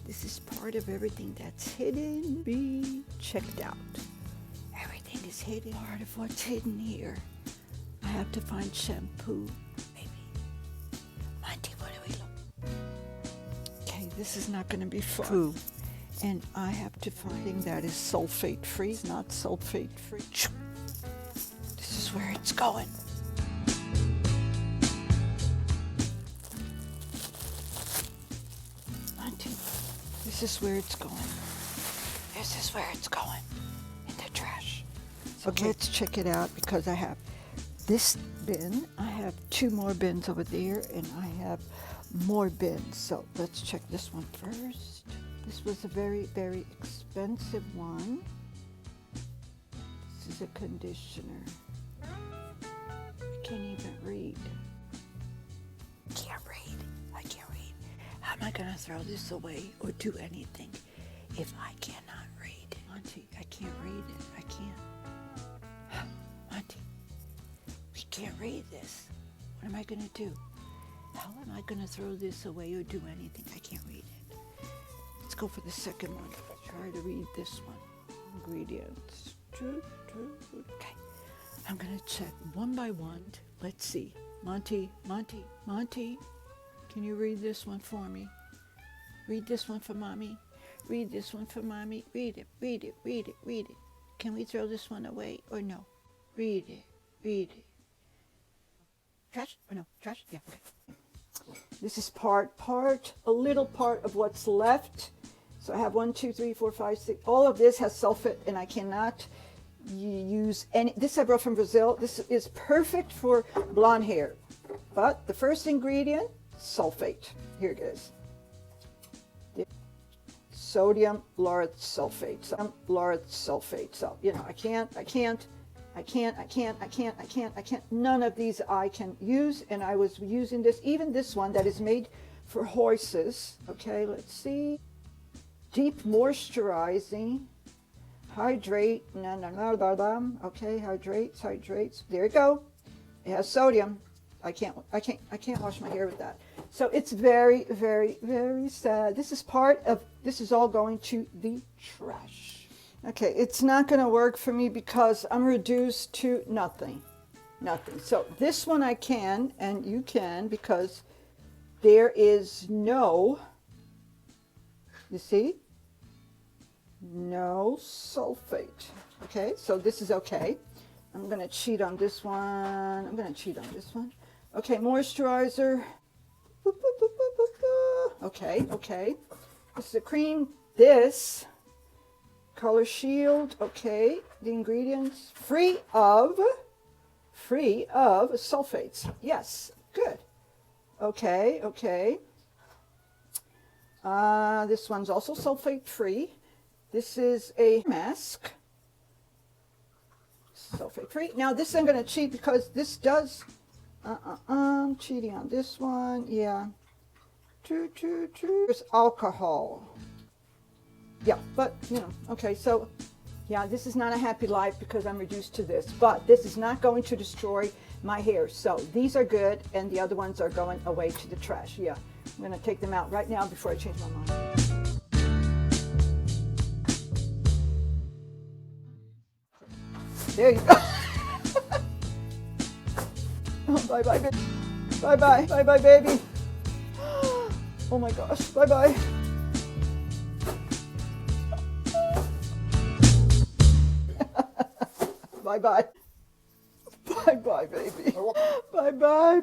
This is part of everything that's hidden. Be checked out. Everything is hidden. Part of what's hidden here. I have to find shampoo. Maybe. Monty, what do we look? Okay, this is not going to be fun. And I have to find something that is sulfate free. It's not sulfate free. This is where it's going. Monty, this is where it's going. This is where it's going. In the trash. So okay, let's check it out because I have this bin. I have 2 more bins over there and I have more bins. So let's check this one first. This was a very, very expensive one. This is a conditioner. I can't even read. I can't read. How am I going to throw this away or do anything if I cannot read? Monty, I can't read it. I can't. Monty, we can't read this. What am I going to do? How am I going to throw this away or do anything? I can't read it. Let's go for the second one. Try to read this one. Ingredients. Okay. I'm going to check one by one. Let's see. Monty. Can you read this one for me? Read this one for Mommy. Read this one for Mommy. Read it. Can we throw this one away or no? Read it. Trash or no? Trash? Yeah, okay. This is a little part of what's left. So I have 1, 2, 3, 4, 5, 6. All of this has sulfate and I cannot use any. This I brought from Brazil. This is perfect for blonde hair. But the first ingredient, sulfate. Here it is. Sodium lauryl sulfate. So, you know, I can't. None of these I can use, and I was using this, even this one that is made for horses. Okay, let's see. Deep moisturizing. Hydrate. Okay, hydrates. There you go. It has sodium. I can't wash my hair with that. So it's very, very, very sad. This is all going to the trash. Okay, it's not going to work for me because I'm reduced to nothing. So this one I can, and you can, because there is no, you see, no sulfate. Okay, so this is okay. I'm going to cheat on this one. Okay, moisturizer. Okay. This is a cream. This color shield. Okay, the ingredients free of sulfates. Yes, good. Okay. This one's also sulfate free. This is a mask. Sulfate free. Now this I'm going to cheat because this does. I'm cheating on this one. Yeah. True. There's alcohol. Yeah, but you know, okay, so yeah, this is not a happy life because I'm reduced to this, but this is not going to destroy my hair. So these are good and the other ones are going away to the trash. Yeah, I'm going to take them out right now before I change my mind. There you go. Oh, bye-bye, baby. Bye-bye, baby. Oh my gosh, bye-bye. Bye-bye. Bye-bye, baby. Bye-bye.